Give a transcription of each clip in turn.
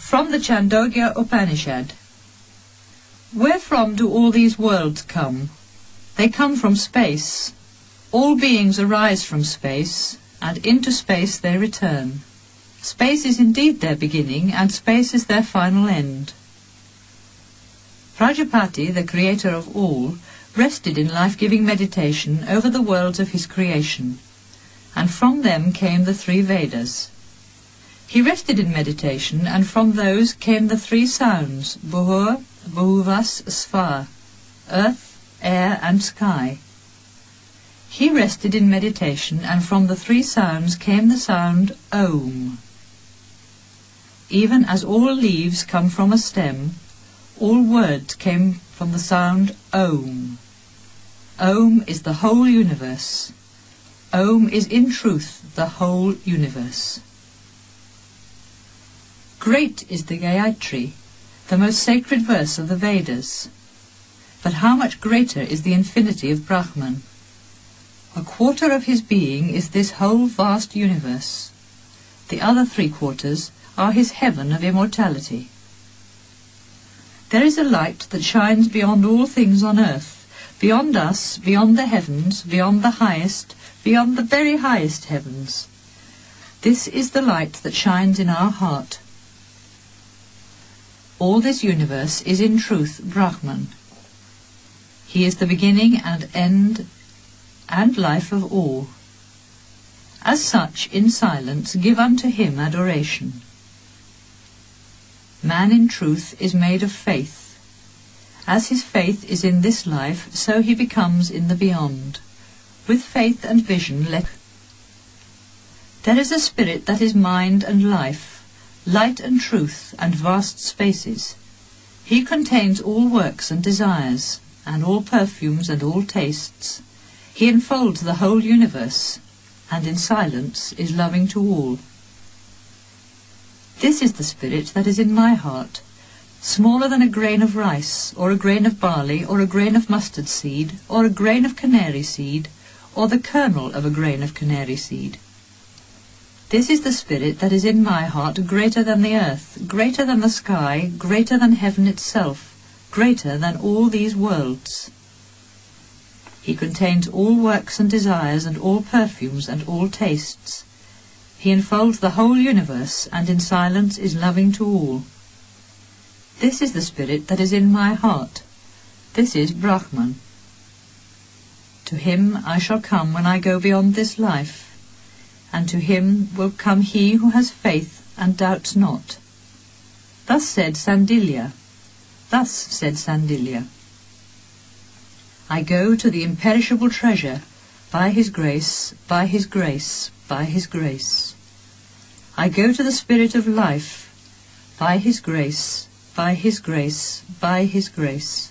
From the Chandogya Upanishad. Wherefrom do all these worlds come? They come from space. All beings arise from space, and into space they return. Space is indeed their beginning, and space is their final end. Prajapati, the creator of all, rested in life-giving meditation over the worlds of his creation, and from them came the 3 Vedas. He rested in meditation, and from those came the 3 sounds, Bhur, Bhuvas, Svar, earth, air and sky. He rested in meditation, and from the 3 sounds came the sound Om. Even as all leaves come from a stem, all words came from the sound Om. Om is the whole universe. Om is in truth the whole universe. Great is the Gayatri, the most sacred verse of the Vedas. But how much greater is the infinity of Brahman? A quarter of his being is this whole vast universe. The other 3/4 are his heaven of immortality. There is a light that shines beyond all things on earth, beyond us, beyond the heavens, beyond the highest, beyond the very highest heavens. This is the light that shines in our heart. All this universe is in truth Brahman. He is the beginning and end and life of all. As such, in silence, give unto him adoration. Man in truth is made of faith. As his faith is in this life, so he becomes in the beyond. With faith and vision There is a spirit that is mind and life, light and truth and vast spaces. He contains all works and desires, and all perfumes and all tastes. He enfolds the whole universe, and in silence is loving to all. This is the spirit that is in my heart, smaller than a grain of rice, or a grain of barley, or a grain of mustard seed, or a grain of canary seed, or the kernel of a grain of canary seed. This is the spirit that is in my heart, greater than the earth, greater than the sky, greater than heaven itself, greater than all these worlds. He contains all works and desires, and all perfumes, and all tastes. He enfolds the whole universe, and in silence is loving to all. This is the spirit that is in my heart. This is Brahman. To him I shall come when I go beyond this life, and to him will come he who has faith and doubts not. Thus said Sandilya. I go to the imperishable treasure, by his grace, by his grace, by his grace. I go to the spirit of life, by his grace, by his grace, by his grace.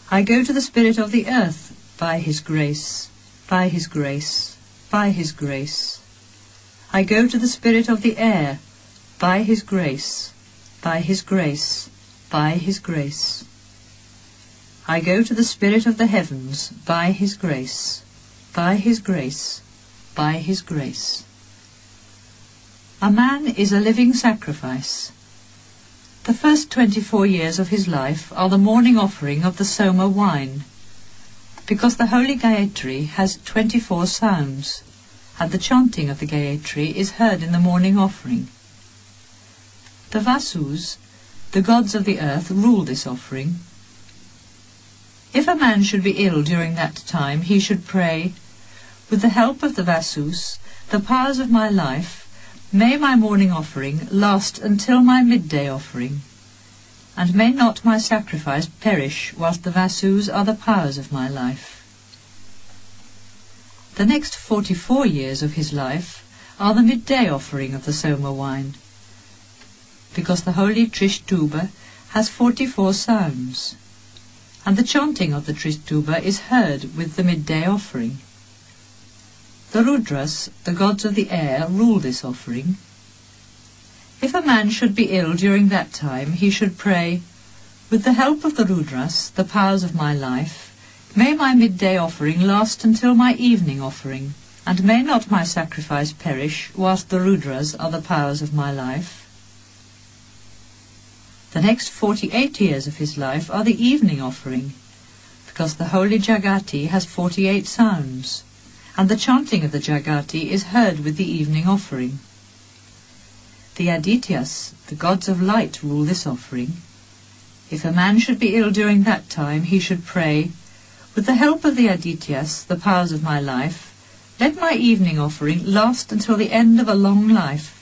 I go to the spirit of the earth, by his grace, by his grace, by his grace. I go to the spirit of the air, by his grace, by his grace, by his grace. I go to the spirit of the heavens, by his grace, by his grace, by his grace. A man is a living sacrifice. The first 24 years of his life are the morning offering of the Soma wine, because the holy Gayatri has 24 sounds, and the chanting of the Gayatri is heard in the morning offering. The Vasus, the gods of the earth, rule this offering. If a man should be ill during that time, he should pray, "With the help of the Vasus, the powers of my life, may my morning offering last until my midday offering, and may not my sacrifice perish whilst the Vasus are the powers of my life." The next 44 years of his life are the midday offering of the Soma wine, because the holy Trishtuba has 44 sounds, and the chanting of the Trishtuba is heard with the midday offering. The Rudras, the gods of the air, rule this offering. If a man should be ill during that time, he should pray, "With the help of the Rudras, the powers of my life, may my midday offering last until my evening offering, and may not my sacrifice perish whilst the Rudras are the powers of my life." The next 48 years of his life are the evening offering, because the holy Jagati has 48 sounds, and the chanting of the Jagati is heard with the evening offering. The Adityas, the gods of light, rule this offering. If a man should be ill during that time, he should pray, "With the help of the Adityas, the powers of my life, let my evening offering last until the end of a long life,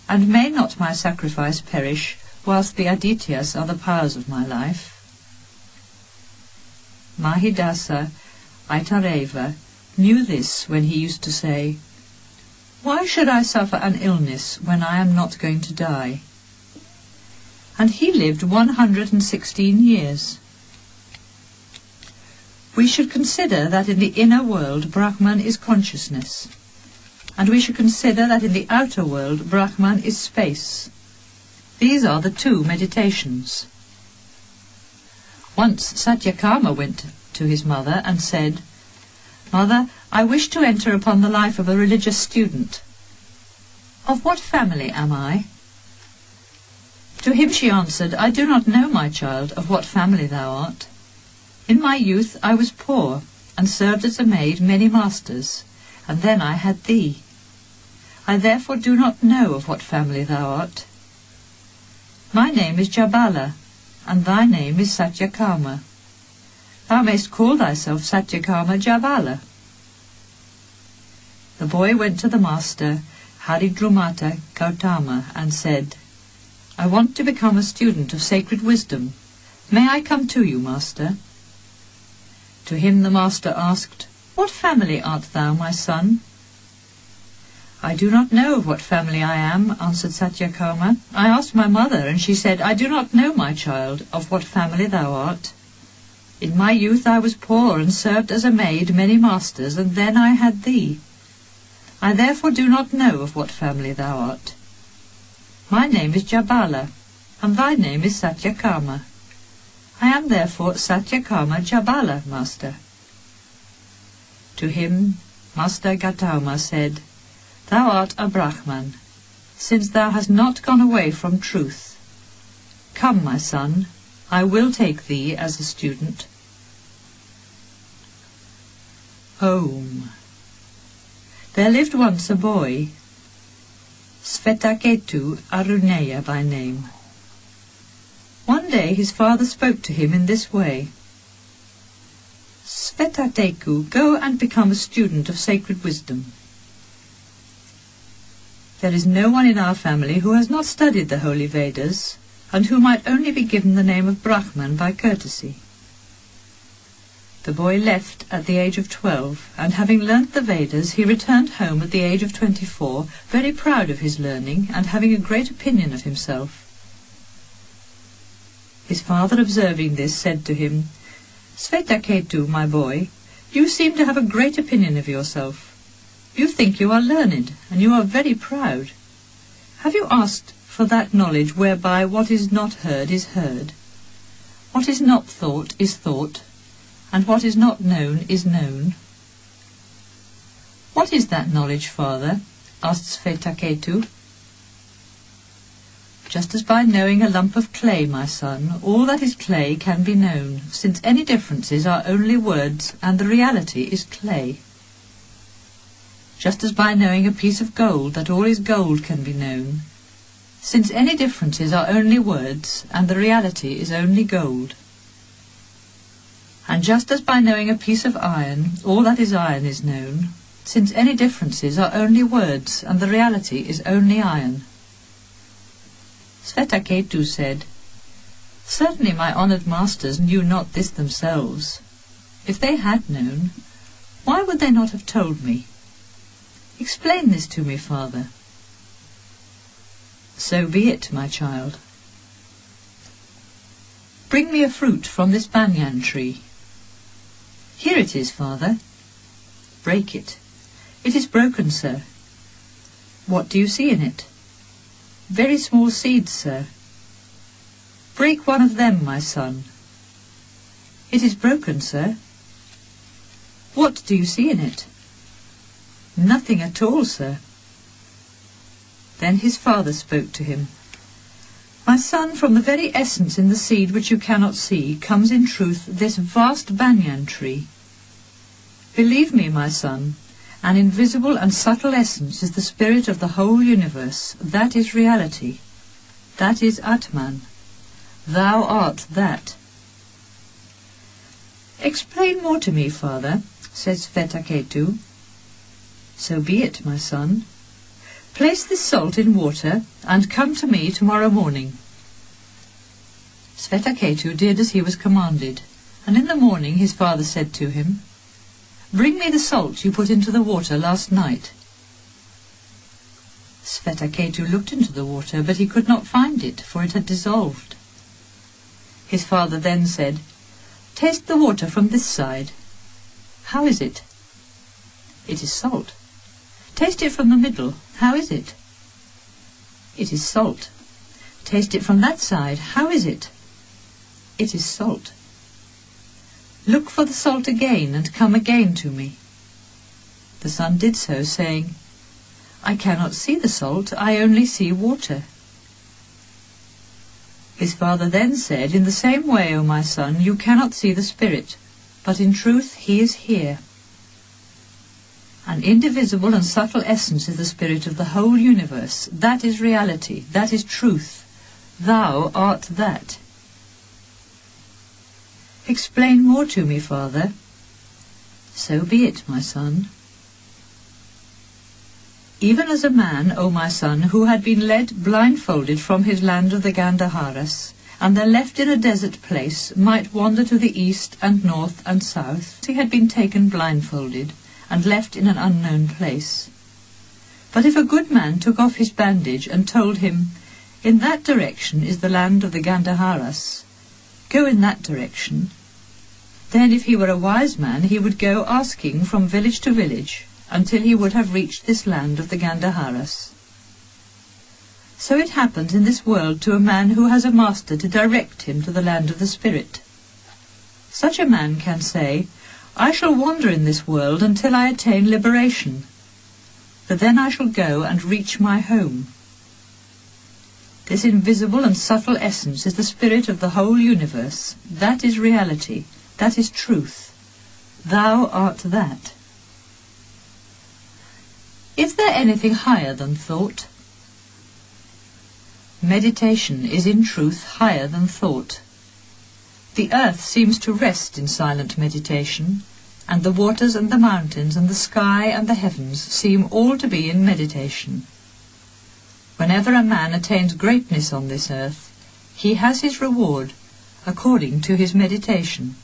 and may not my sacrifice perish whilst the Adityas are the powers of my life." Mahidasa Aitareva knew this when he used to say, "Why should I suffer an illness when I am not going to die?" And he lived 116 years. We should consider that in the inner world Brahman is consciousness, and we should consider that in the outer world Brahman is space. These are the two meditations. Once Satyakama went to his mother and said, "Mother, I wish to enter upon the life of a religious student. Of what family am I?" To him she answered, "I do not know, my child, of what family thou art. In my youth I was poor, and served as a maid many masters, and then I had thee. I therefore do not know of what family thou art. My name is Jabala, and thy name is Satyakama. Thou mayst call thyself Satyakama Jabala." The boy went to the master, Haridrumata Gautama, and said, "I want to become a student of sacred wisdom. May I come to you, master?" To him the master asked, "What family art thou, my son?" "I do not know of what family I am," answered Satyakama. "I asked my mother, and she said, 'I do not know, my child, of what family thou art. In my youth I was poor, and served as a maid many masters, and then I had thee. I therefore do not know of what family thou art. My name is Jabala, and thy name is Satyakama. I am therefore Satyakama Jabala, master." To him Master Gautama said, "Thou art a Brahman, since thou hast not gone away from truth. Come, my son, I will take thee as a student." Om. There lived once a boy, Svetaketu Aruneya by name. One day his father spoke to him in this way, "Svetaketu, go and become a student of sacred wisdom. There is no one in our family who has not studied the holy Vedas, and who might only be given the name of Brahman by courtesy." The boy left at the age of 12, and having learnt the Vedas, he returned home at the age of 24, very proud of his learning, and having a great opinion of himself. His father, observing this, said to him, "Svetaketu, my boy, you seem to have a great opinion of yourself. You think you are learned, and you are very proud. Have you asked for that knowledge whereby what is not heard is heard, what is not thought is thought, and what is not known is known?" "What is that knowledge, father?" asked Svetaketu. "Just as by knowing a lump of clay, my son, all that is clay can be known, since any differences are only words, and the reality is clay. Just as by knowing a piece of gold that all is gold can be known, since any differences are only words, and the reality is only gold. And just as by knowing a piece of iron, all that is iron is known, since any differences are only words, and the reality is only iron." Svetaketu said, "Certainly my honoured masters knew not this themselves. If they had known, why would they not have told me? Explain this to me, father." "So be it, my child. Bring me a fruit from this banyan tree." "Here it is, father." "Break it." "It is broken, sir." "What do you see in it?" "Very small seeds, sir." "Break one of them, my son." "It is broken, sir." "What do you see in it?" "Nothing at all, sir." Then his father spoke to him. My son, from the very essence in the seed which you cannot see, comes in truth this vast banyan tree. Believe me, my son, an invisible and subtle essence is the spirit of the whole universe. That is reality. That is Atman. Thou art that. Explain more to me, father, says Svetaketu. So be it, my son. Place this salt in water, and come to me tomorrow morning. Svetaketu did as he was commanded, and in the morning his father said to him, Bring me the salt you put into the water last night. Svetaketu looked into the water, but he could not find it, for it had dissolved. His father then said, Taste the water from this side. How is it? It is salt. Taste it from the middle. How is it? It is salt. Taste it from that side. How is it? It is salt. Look for the salt again, and come again to me. The son did so, saying, I cannot see the salt, I only see water. His father then said, In the same way, O my son, you cannot see the spirit, but in truth he is here. An indivisible and subtle essence is the spirit of the whole universe. That is reality. That is truth. Thou art that. Explain more to me, father. So be it, my son. Even as a man, O my son, who had been led blindfolded from his land of the Gandharas, and then left in a desert place, might wander to the east and north and south, he had been taken blindfolded, and left in an unknown place. But if a good man took off his bandage and told him, In that direction is the land of the Gandharas, go in that direction, then if he were a wise man he would go asking from village to village, until he would have reached this land of the Gandharas. So it happens in this world to a man who has a master to direct him to the land of the spirit. Such a man can say, I shall wander in this world until I attain liberation, but then I shall go and reach my home. This invisible and subtle essence is the spirit of the whole universe. That is reality. That is truth. Thou art that. Is there anything higher than thought? Meditation is in truth higher than thought. The earth seems to rest in silent meditation, and the waters and the mountains and the sky and the heavens seem all to be in meditation. Whenever a man attains greatness on this earth, he has his reward according to his meditation.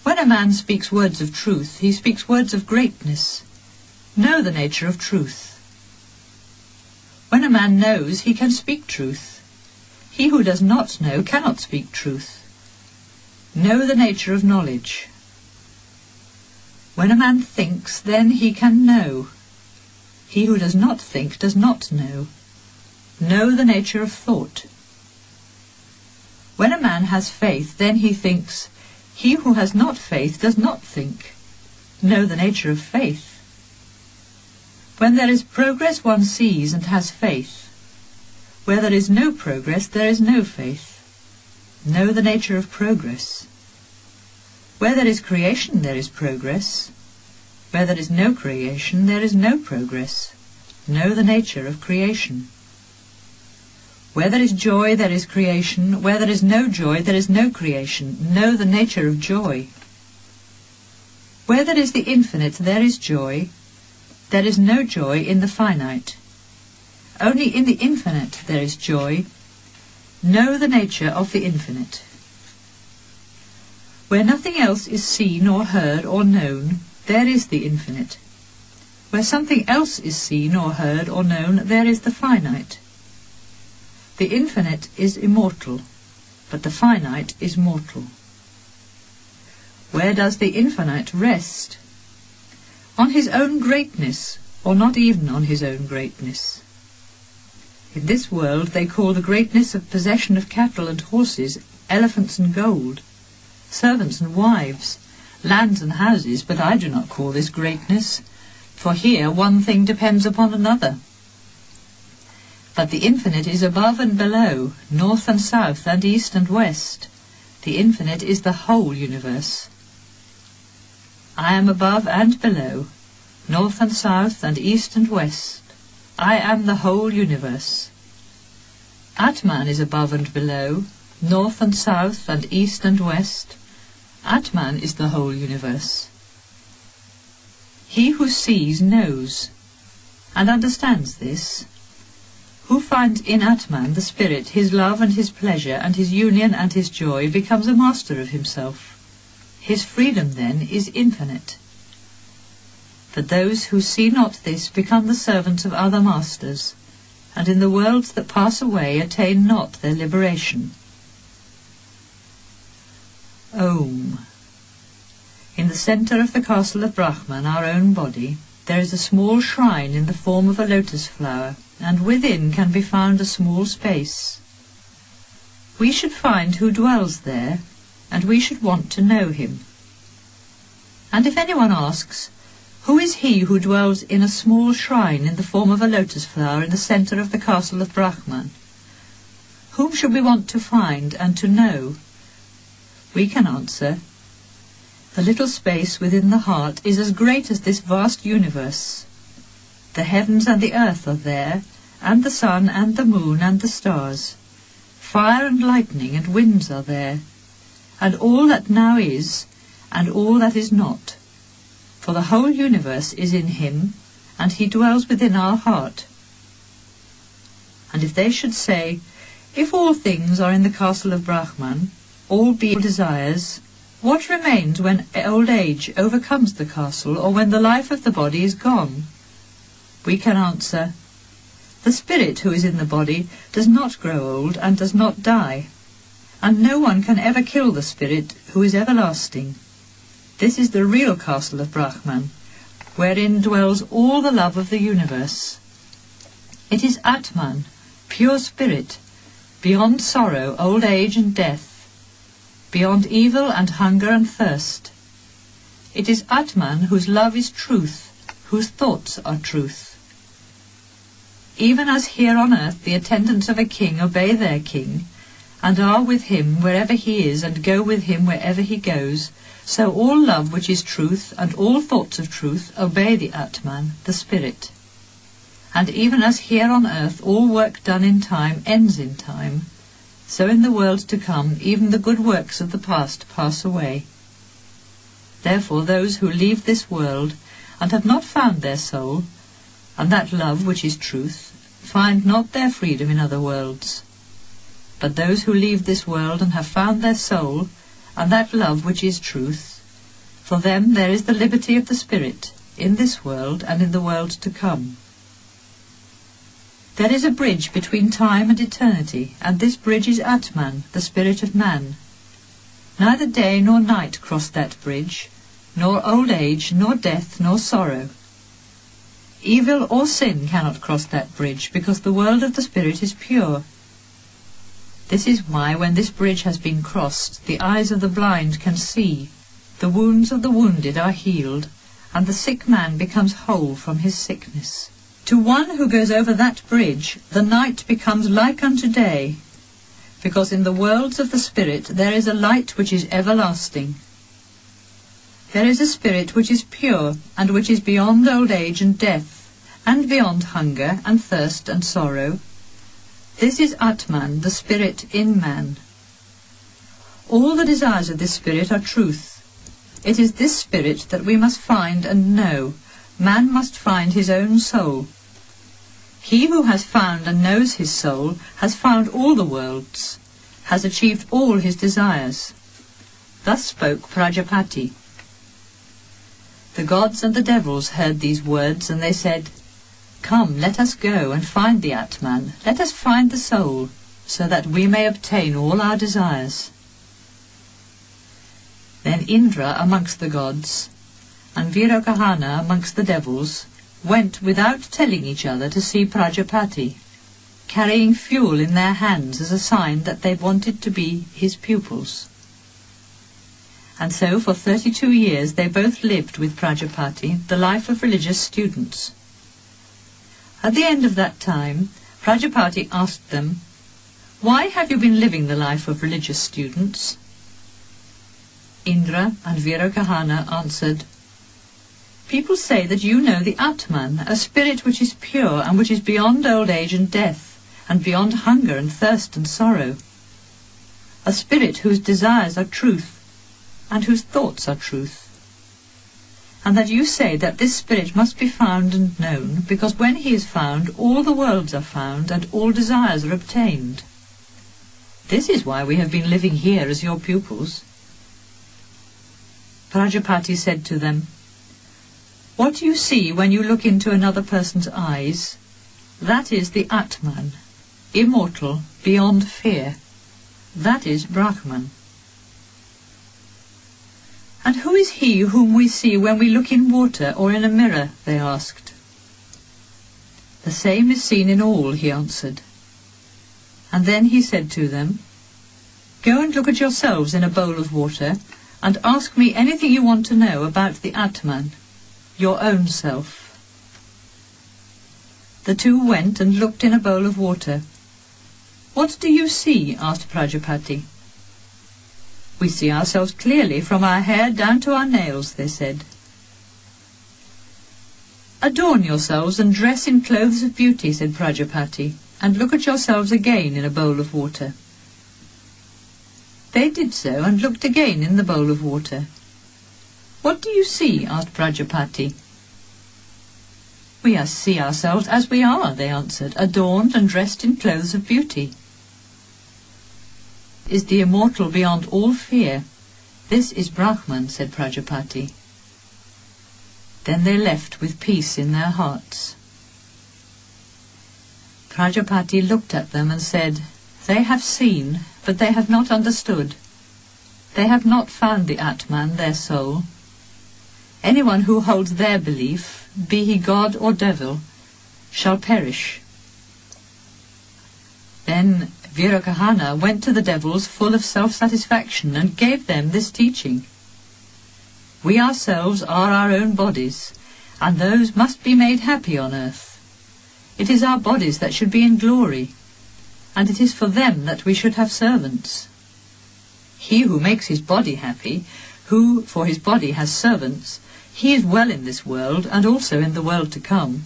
When a man speaks words of truth, he speaks words of greatness. Know the nature of truth. When a man knows, he can speak truth. He who does not know cannot speak truth. Know the nature of knowledge. When a man thinks, then he can know. He who does not think does not know. Know the nature of thought. When a man has faith, then he thinks. He who has not faith does not think. Know the nature of faith. When there is progress, one sees and has faith. Where there is no progress, there is no faith. Know the nature of progress. Where there is creation, there is progress. Where there is no creation, there is no progress. Know the nature of creation. Where there is joy, there is creation. Where there is no joy, there is no creation. Know the nature of joy. Where there is the infinite, there is joy. There is no joy in the finite. Only in the infinite there is joy. Know the nature of the infinite. Where nothing else is seen or heard or known, there is the infinite. Where something else is seen or heard or known, there is the finite. The infinite is immortal, but the finite is mortal. Where does the infinite rest? On his own greatness, or not even on his own greatness. In this world they call the greatness of possession of cattle and horses, elephants and gold, servants and wives, lands and houses, but I do not call this greatness, for here one thing depends upon another. But the infinite is above and below, north and south, and east and west. The infinite is the whole universe. I am above and below, north and south, and east and west. I am the whole universe. Atman is above and below, north and south, and east and west. Atman is the whole universe. He who sees knows, and understands this. Who finds in Atman the spirit, his love and his pleasure, and his union and his joy, becomes a master of himself. His freedom, then, is infinite. But those who see not this become the servants of other masters, and in the worlds that pass away attain not their liberation. Om. In the centre of the castle of Brahman, our own body, there is a small shrine in the form of a lotus flower, and within can be found a small space. We should find who dwells there, and we should want to know him. And if anyone asks, who is he who dwells in a small shrine in the form of a lotus flower in the centre of the castle of Brahman? Whom should we want to find and to know? We can answer, the little space within the heart is as great as this vast universe. The heavens and the earth are there, and the sun and the moon and the stars. Fire and lightning and winds are there, and all that now is, and all that is not. For the whole universe is in him, and he dwells within our heart. And if they should say, if all things are in the castle of Brahman, all be desires, what remains when old age overcomes the castle, or when the life of the body is gone? We can answer, the spirit who is in the body does not grow old and does not die, and no one can ever kill the spirit who is everlasting. This is the real castle of Brahman, wherein dwells all the love of the universe. It is Atman, pure spirit, beyond sorrow, old age and death, beyond evil and hunger and thirst. It is Atman whose love is truth, whose thoughts are truth. Even as here on earth the attendants of a king obey their king, and are with him wherever he is, and go with him wherever he goes, so all love which is truth, and all thoughts of truth, obey the Atman, the spirit. And even as here on earth all work done in time ends in time, so in the world to come even the good works of the past pass away. Therefore those who leave this world, and have not found their soul, and that love which is truth, find not their freedom in other worlds. But those who leave this world and have found their soul, and that love which is truth, for them there is the liberty of the spirit, in this world and in the world to come. There is a bridge between time and eternity, and this bridge is Atman, the spirit of man. Neither day nor night cross that bridge, nor old age, nor death, nor sorrow. Evil or sin cannot cross that bridge, because the world of the spirit is pure. This is why, when this bridge has been crossed, the eyes of the blind can see, the wounds of the wounded are healed, and the sick man becomes whole from his sickness. To one who goes over that bridge, the night becomes like unto day, because in the worlds of the spirit there is a light which is everlasting. There is a spirit which is pure, and which is beyond old age and death, and beyond hunger and thirst and sorrow. This is Atman, the spirit in man. All the desires of this spirit are truth. It is this spirit that we must find and know. Man must find his own soul. He who has found and knows his soul has found all the worlds, has achieved all his desires. Thus spoke Prajapati. The gods and the devils heard these words, and they said, Come, let us go and find the Atman. Let us find the soul, so that we may obtain all our desires. Then Indra amongst the gods, and Virokahana amongst the devils, went without telling each other to see Prajapati, carrying fuel in their hands as a sign that they wanted to be his pupils. And so for 32 years they both lived with Prajapati the life of religious students. At the end of that time, Prajapati asked them, "Why have you been living the life of religious students?" Indra and Virokahana answered, "People say that you know the Atman, a spirit which is pure and which is beyond old age and death, and beyond hunger and thirst and sorrow. A spirit whose desires are truth, and whose thoughts are truth. And that you say that this spirit must be found and known, because when he is found, all the worlds are found, and all desires are obtained. This is why we have been living here as your pupils." Prajapati said to them, "What you see when you look into another person's eyes, that is the Atman, immortal, beyond fear. That is Brahman." "And who is he whom we see when we look in water or in a mirror?" they asked. "The same is seen in all," he answered. And then he said to them, "Go and look at yourselves in a bowl of water, and ask me anything you want to know about the Atman, your own self." The two went and looked in a bowl of water. "What do you see?" asked Prajapati. "We see ourselves clearly from our hair down to our nails," they said. "Adorn yourselves and dress in clothes of beauty," said Prajapati, "and look at yourselves again in a bowl of water." They did so and looked again in the bowl of water. "What do you see?" asked Prajapati. "We see ourselves as we are," they answered, "adorned and dressed in clothes of beauty." "Is the immortal beyond all fear. This is Brahman," said Prajapati. Then they left with peace in their hearts. Prajapati looked at them and said, "They have seen, but they have not understood. They have not found the Atman, their soul. Anyone who holds their belief, be he god or devil, shall perish." Then Virokahana went to the devils full of self-satisfaction and gave them this teaching. "We ourselves are our own bodies, and those must be made happy on earth. It is our bodies that should be in glory, and it is for them that we should have servants. He who makes his body happy, who for his body has servants, he is well in this world and also in the world to come.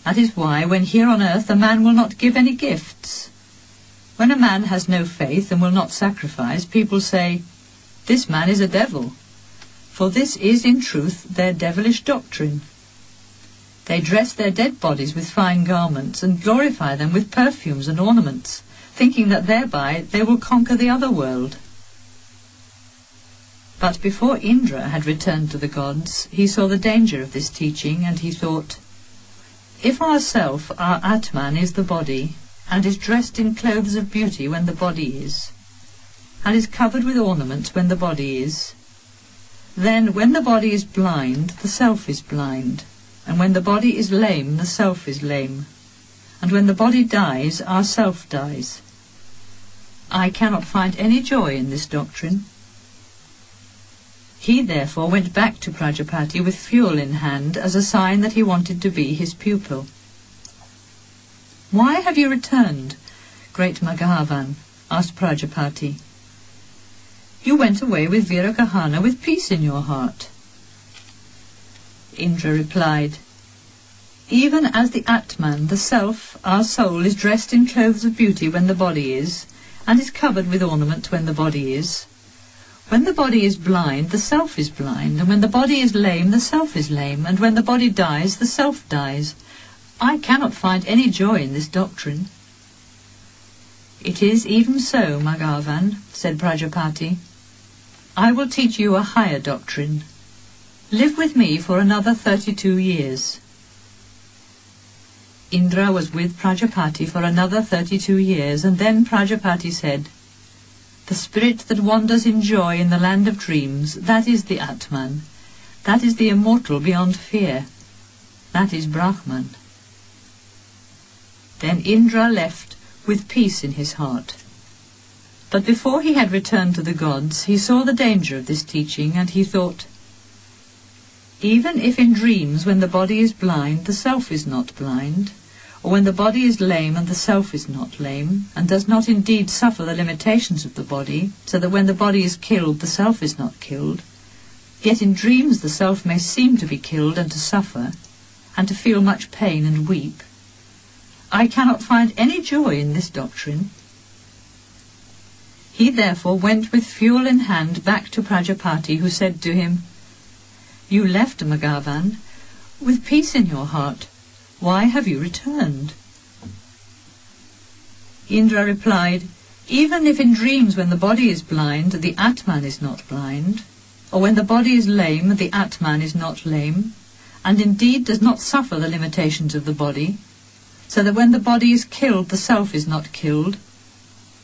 That is why, when here on earth, a man will not give any gifts. When a man has no faith and will not sacrifice, people say, 'This man is a devil,' for this is in truth their devilish doctrine. They dress their dead bodies with fine garments and glorify them with perfumes and ornaments, thinking that thereby they will conquer the other world." But before Indra had returned to the gods, he saw the danger of this teaching, and he thought, "If ourself, our Atman, is the body, and is dressed in clothes of beauty when the body is, and is covered with ornaments when the body is, then when the body is blind, the self is blind, and when the body is lame, the self is lame, and when the body dies, our self dies. I cannot find any joy in this doctrine." He therefore went back to Prajapati with fuel in hand as a sign that he wanted to be his pupil. "Why have you returned, great Maghavan?" asked Prajapati. "You went away with Virokahana with peace in your heart." Indra replied, "Even as the Atman, the self, our soul, is dressed in clothes of beauty when the body is, and is covered with ornament when the body is, when the body is blind, the self is blind, and when the body is lame, the self is lame, and when the body dies, the self dies. I cannot find any joy in this doctrine." "It is even so, Maghavan," said Prajapati. "I will teach you a higher doctrine. Live with me for another 32 years. Indra was with Prajapati for another 32 years, and then Prajapati said, "The spirit that wanders in joy in the land of dreams, that is the Atman. That is the immortal beyond fear. That is Brahman." Then Indra left with peace in his heart. But before he had returned to the gods, he saw the danger of this teaching, and he thought, "Even if in dreams when the body is blind, the self is not blind, or when the body is lame and the self is not lame, and does not indeed suffer the limitations of the body, so that when the body is killed the self is not killed, yet in dreams the self may seem to be killed and to suffer, and to feel much pain and weep, I cannot find any joy in this doctrine. He therefore went with fuel in hand back to Prajapati, who said to him, "You left Maghavan with peace in your heart. Why have you returned?" Indra replied, "Even if in dreams when the body is blind, the Atman is not blind, or when the body is lame, the Atman is not lame, and indeed does not suffer the limitations of the body, so that when the body is killed the self is not killed,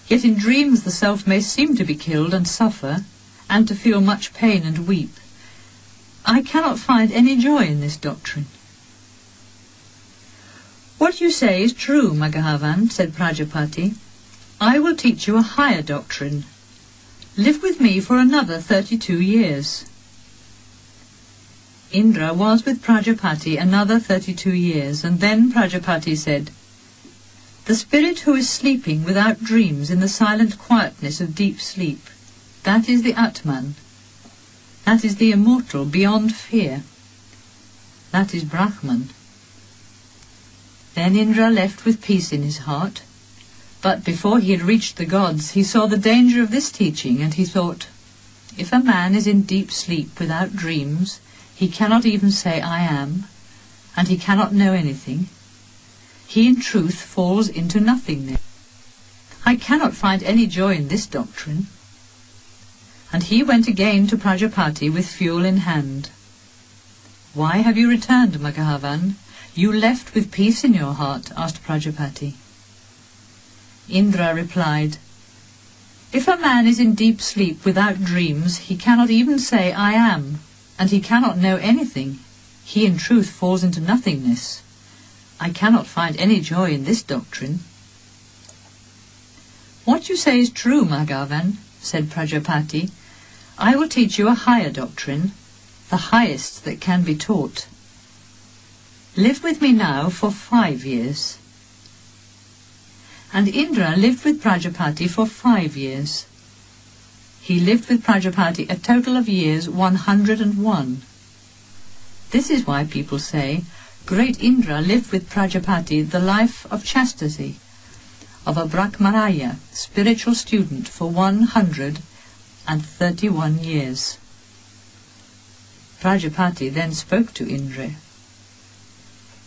yet in dreams the self may seem to be killed and suffer, and to feel much pain and weep, I cannot find any joy in this doctrine." "What you say is true, Maghavan," said Prajapati. "I will teach you a higher doctrine. Live with me for another 32 years. Indra was with Prajapati another 32 years, and then Prajapati said, "The spirit who is sleeping without dreams in the silent quietness of deep sleep, that is the Atman. That is the immortal beyond fear. That is Brahman." Then Indra left with peace in his heart, but before he had reached the gods he saw the danger of this teaching, and he thought, "If a man is in deep sleep without dreams, he cannot even say 'I am,' and he cannot know anything. He in truth falls into nothingness. I cannot find any joy in this doctrine." And he went again to Prajapati with fuel in hand. "Why have you returned, Maghavan? You left with peace in your heart?" asked Prajapati. Indra replied, "If a man is in deep sleep without dreams, he cannot even say 'I am,' and he cannot know anything. He in truth falls into nothingness. I cannot find any joy in this doctrine." "What you say is true, Maghavan," said Prajapati. "I will teach you a higher doctrine, the highest that can be taught. Live with me now for 5 years." And Indra lived with Prajapati for 5 years. He lived with Prajapati a total of years 101. This is why people say, "Great Indra lived with Prajapati the life of chastity, of a Brahmaraya, spiritual student, for 131 years. Prajapati then spoke to Indra.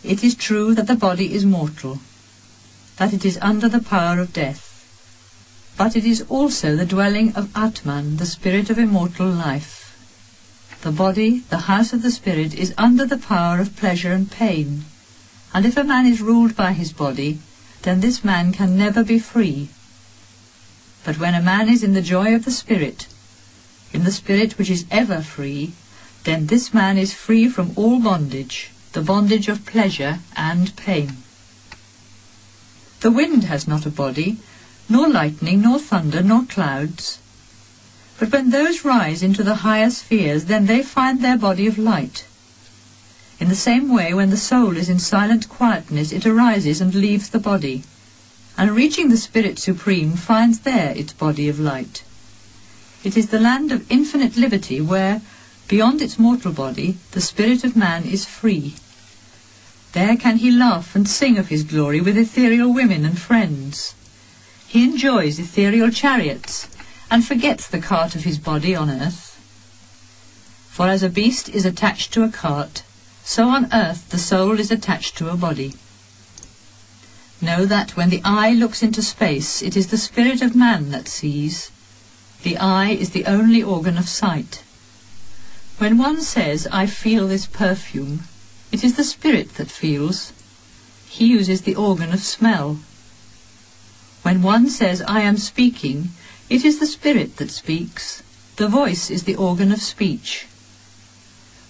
"It is true that the body is mortal, that it is under the power of death, but it is also the dwelling of Atman, the spirit of immortal life. The body, the house of the spirit, is under the power of pleasure and pain, and if a man is ruled by his body, then this man can never be free. But when a man is in the joy of the spirit, in the spirit which is ever free, then this man is free from all bondage, the bondage of pleasure and pain. The wind has not a body, nor lightning, nor thunder, nor clouds. But when those rise into the higher spheres, then they find their body of light. In the same way, when the soul is in silent quietness, it arises and leaves the body, and reaching the Spirit Supreme, finds there its body of light. It is the land of infinite liberty, where, beyond its mortal body, the spirit of man is free. There can he laugh and sing of his glory with ethereal women and friends. He enjoys ethereal chariots, and forgets the cart of his body on earth. For as a beast is attached to a cart, so on earth the soul is attached to a body. Know that when the eye looks into space, it is the spirit of man that sees. The eye is the only organ of sight. When one says, "I feel this perfume," it is the spirit that feels. He uses the organ of smell. When one says, "I am speaking," it is the spirit that speaks. The voice is the organ of speech.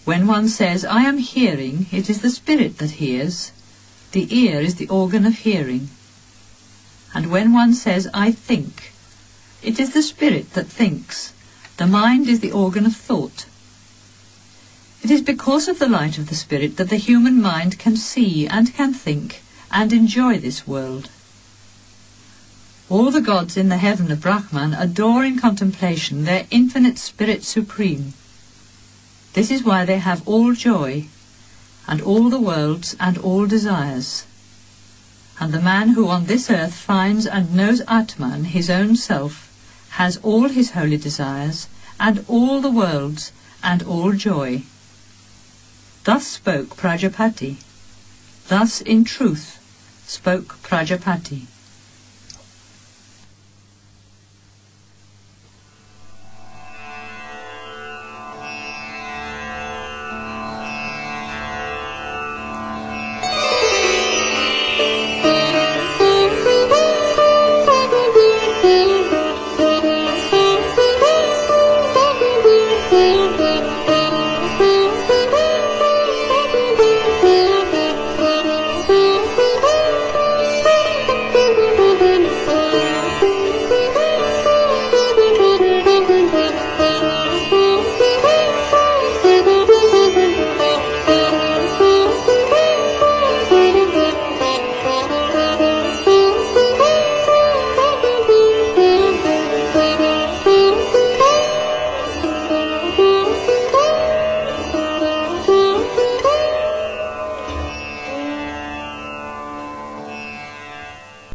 When one says, "I am hearing," it is the spirit that hears. The ear is the organ of hearing. And when one says, "I think," it is the spirit that thinks. The mind is the organ of thought. It is because of the light of the spirit that the human mind can see and can think and enjoy this world. All the gods in the heaven of Brahman adore in contemplation their infinite Spirit Supreme. This is why they have all joy, and all the worlds and all desires. And the man who on this earth finds and knows Atman, his own self, has all his holy desires, and all the worlds and all joy. Thus spoke Prajapati. Thus in truth spoke Prajapati.